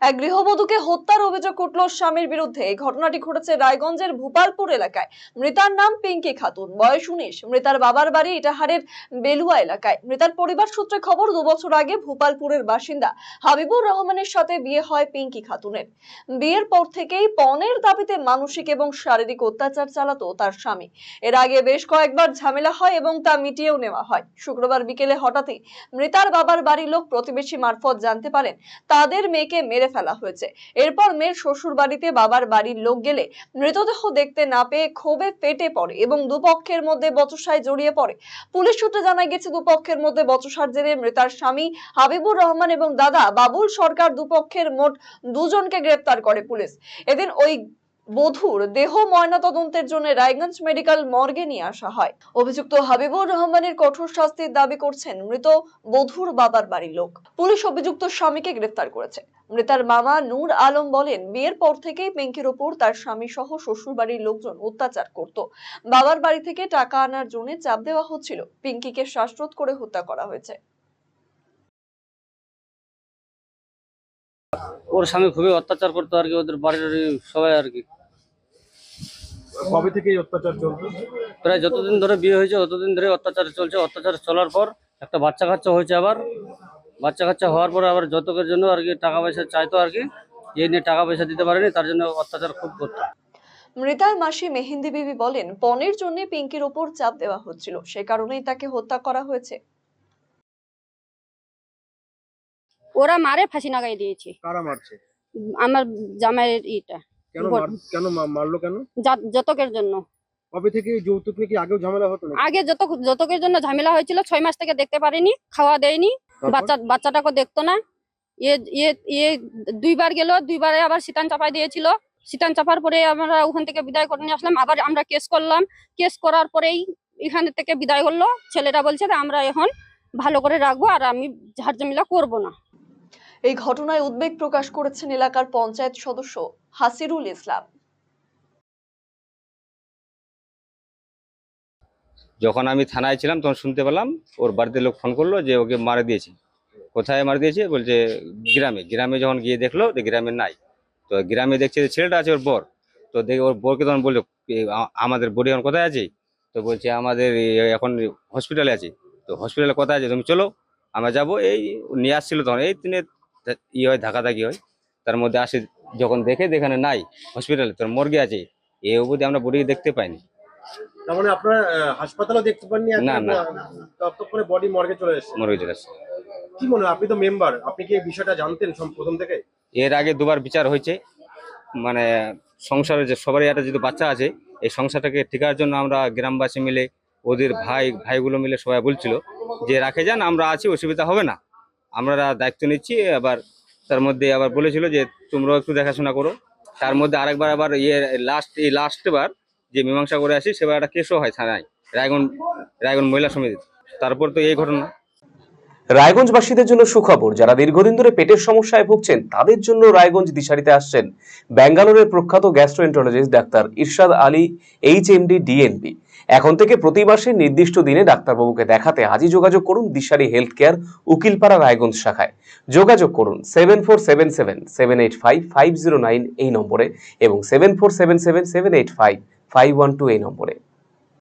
এক গৃহবধূকে হত্যার অভিযোগ উঠল স্বামীর বিরুদ্ধে। এই ঘটনাটি ঘটেছে রায়গঞ্জের ভূপালপুর এলাকায়। মৃতার নাম পিঙ্কি খাতুন, বয়স 19। মৃতার বাবার বাড়ি ইটাহারের বেলুয়া এলাকায়। মৃতার পরিবার সূত্রে খবর, 2 বছর আগে ভূপালপুরের বাসিন্দা হাবিবুর রহমানের সাথে বিয়ে হয় পিঙ্কি খাতুনের। বিয়ের পর থেকেই পণের দাবিতে মানসিক এবং শারীরিক অত্যাচার চালাতো তার স্বামী। এর আগে বেশ কয়েকবার ঝামেলা হয় এবং তা মিটিয়েও নেওয়া হয়। শুক্রবার বিকেলে হঠাৎই মৃতার বাবার বাড়ির লোক প্রতিবেশী মারফত জানতে পারেন তাদের মেয়েকে মেরে ফেলা হয়েছে। এরপর মেয়ের শ্বশুর বাড়িতে বাবার বাড়ির লোক গেলে মৃতদেহ দেখতে না পেয়ে ক্ষোভে ফেটে পড়ে এবং দুপক্ষের মধ্যে বচসায় জড়িয়ে পড়ে। পুলিশ সূত্রে জানা গেছে, দুপক্ষের মধ্যে বচসার জেরে মৃতার স্বামী হাবিবুর রহমান এবং দাদা বাবুল সরকার দুপক্ষের মোট 2 জনকে গ্রেফতার করে পুলিশ। এদিন ওই বধূর দেহ ময়নাতদন্তের জন্য রায়গঞ্জ মেডিকেল মর্গে নিয়ে আসা হয়। অভিযুক্ত হাবিবুর রহমানের কঠোর শাস্তির দাবি করছেন মৃত বধূর বাবার বাড়ির লোক। পুলিশ অভিযুক্ত স্বামীকে গ্রেফতার করেছে। মৃতার মামা নূর আলম বলেন, বিয়ের পর থেকেই পিঙ্কির উপর তার স্বামী সহ শ্বশুর বাড়ির লোকজন অত্যাচার করত। বাবার বাড়ি থেকে টাকা আনার জন্য চাপ দেওয়া হচ্ছিল। পিঙ্কিকে শ্বাসরোধ করে হত্যা করা হয়েছে। ওর স্বামী খুবই অত্যাচার করতো আর কি, ওদের বাড়ির সবাই আর কি। কবে থেকে এই অত্যাচার চলছে? প্রায় যতদিন ধরে বিয়ে হয়েছে ততদিন ধরে অত্যাচার চলছে। অত্যাচার চলার পর একটা বাচ্চা কাচ্চা হয়েছে, আবার বাচ্চা কাচ্চা হওয়ার পরে আবার যতকের জন্য আর কি টাকা পয়সা চাইতো আর কি। এই নিয়ে টাকা পয়সা দিতে পারেনি, তার জন্য অত্যাচার খুব করতো। মৃতার মাসি মেহেন্দি বিবি বলেন, পণের জন্য পিঙ্কির উপর চাপ দেওয়া হচ্ছিল, সে কারণেই তাকে হত্যা করা হয়েছে। ওরা মারে ফাঁসি লাগাই দিয়েছে। কারা মারছে? আমার জামাইয়ের ইটা। কেন মারলো কেন? যতকের জন্য। কবে থেকে যৌতুক নিয়ে কি আগেও ঝামেলা হতো না? আগে যতকের জন্য ঝামেলা হয়েছিল, 6 মাস থেকে দেখতে পারিনি, খাওয়া দেয়নি, বাচ্চাটাকে দেখতো না। ইয়ে 2বার গেল, 2বারে আবার সিটান চাপাই দিয়েছিল। সিটান চাপার পরে আমরা ওখান থেকে বিদায় করে নিয়ে আসলাম। আবার আমরা কেস করলাম। কেস করার পরেই এখান থেকে বিদায় করলো। ছেলেরা বলছে যে আমরা এখন ভালো করে রাখবো, আর আমি ঝাড় ঝামেলা করবো না। এই ঘটনায় উদ্বেগ প্রকাশ করেছেন এলাকার পঞ্চায়েত সদস্য হাসিরুল ইসলাম। যখন আমি থানায় ছিলাম তখন শুনতে পেলাম ওর বাড়িতে লোক ফোন করলো যে ওকে মারা দিয়েছে। কোথায় মারা দিয়েছে বলছে গ্রামে যখন গিয়ে দেখলো যে গ্রামে নাই। তো গ্রামে দেখছে যে ছেলেটা আছে ওর বর। তো দেখে ওর বরকে তখন বললো, আমাদের বড়ি এখন কোথায় আছে? তো বলছে আমাদের এখন হসপিটালে আছে। তো হসপিটালে কোথায় আছে, তুমি চলো আমরা যাবো। এই নিয়ে আসছিল, তখন এই তিনে হয় ধাক্কাধাক্কি হয়। তার মধ্যে আসে, যখন দেখে এখানে নাই হসপিটালে, তোর মর্গে আছে। এই অবধি আমরা বডিকে দেখতে পাইনি। তার মানে আপনারা হাসপাতালেও দেখতে পাননি? না না, ততক্ষণে বডি মর্গে চলে এসেছে। মর্গে চলে আসছে। কি মনে হয়, আপনি তো মেম্বার, আপনি কি এই বিষয়টা জানতেন প্রথম থেকে? এর আগে 2বার বিচার হয়েছে। মানে সংসারে যে সবারই একটা যদি বাচ্চা আছে, এই সংসারটাকে ঠিকার জন্য আমরা গ্রামবাসী মিলে, ওদের ভাইগুলো মিলে সবাই বলছিল যে রাখে যান, আমরা আছি, অসুবিধা হবে না, আমরা দায়িত্ব নিচ্ছি। আবার তার মধ্যে আবার বলেছিল যে তোমরাও একটু দেখাশোনা করো। তার মধ্যে আরেকবার আবার লাস্টবার যে মীমাংসা করে আসি, সেবার একটা কেসও হয় থানায়, রায়গঞ্জ মহিলা সমিতি। তারপর তো এই ঘটনা। রায়গঞ্জবাসীদের জন্য সুখবর, যারা দীর্ঘদিন ধরে পেটের সমস্যায় ভুগছেন তাদের জন্য রায়গঞ্জ দিশারিতে আসছেন ব্যাঙ্গালোরের প্রখ্যাত গ্যাস্ট্রোএন্টারোলজিস্ট ডাক্তার ইরশাদ আলী, HMD, DNB। এখন থেকে প্রতি মাসে নির্দিষ্ট দিনে ডাক্তারবাবুকে দেখাতে আজই যোগাযোগ করুন দিশারি হেলথ কেয়ার, উকিলপাড়া, রায়গঞ্জ শাখায়। যোগাযোগ করুন 7477785509 এই নম্বরে এবং 7477785512 এই নম্বরে।